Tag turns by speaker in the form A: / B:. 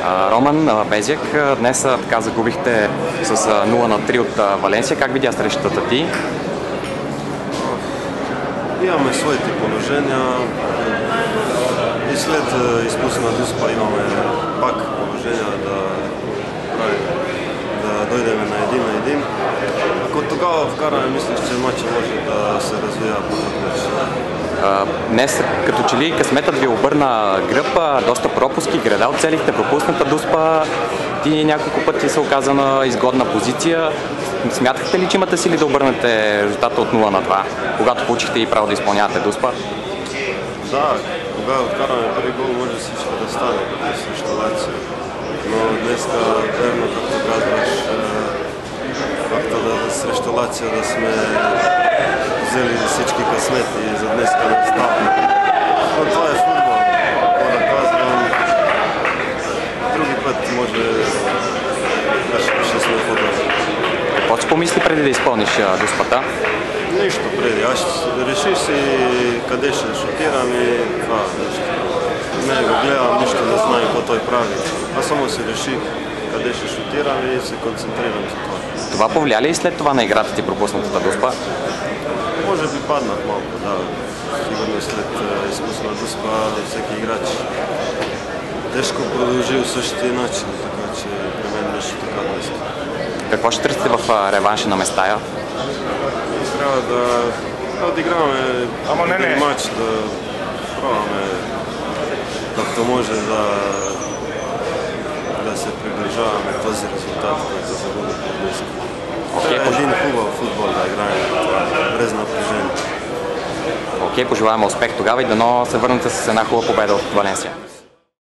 A: Роман Безяк, днес така загубихте с 0-3 от Валенсия. Как видя срещата ти?
B: Имаме своите положения и след изпусна Дуспа имаме пак положения да дойдем на 1-1. Ако тогава вкараме, мислиш, че матчът може да се развива по друг начин.
A: Днес като че ли късметът ви обърна гръб, доста пропуски, града оцелихте, пропусната Дуспа, ти няколко пъти се оказа на изгодна позиция. Смятахте ли, че имате сили да обърнете резултата от 0-2, когато получихте и право да изпълнявате Дуспа?
B: Да, когато вкараме първи гол, може всичко да стане срещу Лацио. Но днеска, верно, както казваш, факта срещу Лацио да сме взели всички късмети и за днеска не става. Но това е футбол. Какво да казвам, други път може да сме по-добри.
A: Какво си помисли преди да изпълниш Дуспата?
B: Нищо преди. Аз реших си къде ще шутирам и това нещо. Не го гледам, нищо не знам какво той прави. Аз само си реших къде ще шутирам и се концентрирам за това.
A: Това повлия ли и след това на играта ти пропуснатата Дуспа?
B: Може би паднах малко, да. Сигурно след изпусна Дуспа всеки играч тежко продължи в същия начин, така че при мен нещо така днес.
A: Какво ще търсите в реванша на Местая?
B: Трябва да отиграваме един матч, да пробваме както може да се приближаваме този резултат, който загубихме днес. Един хубав футбол да играем без напрежение.
A: Окей, пожелаваме успех тогава и дано се върнете с една хубава победа от Валенсия.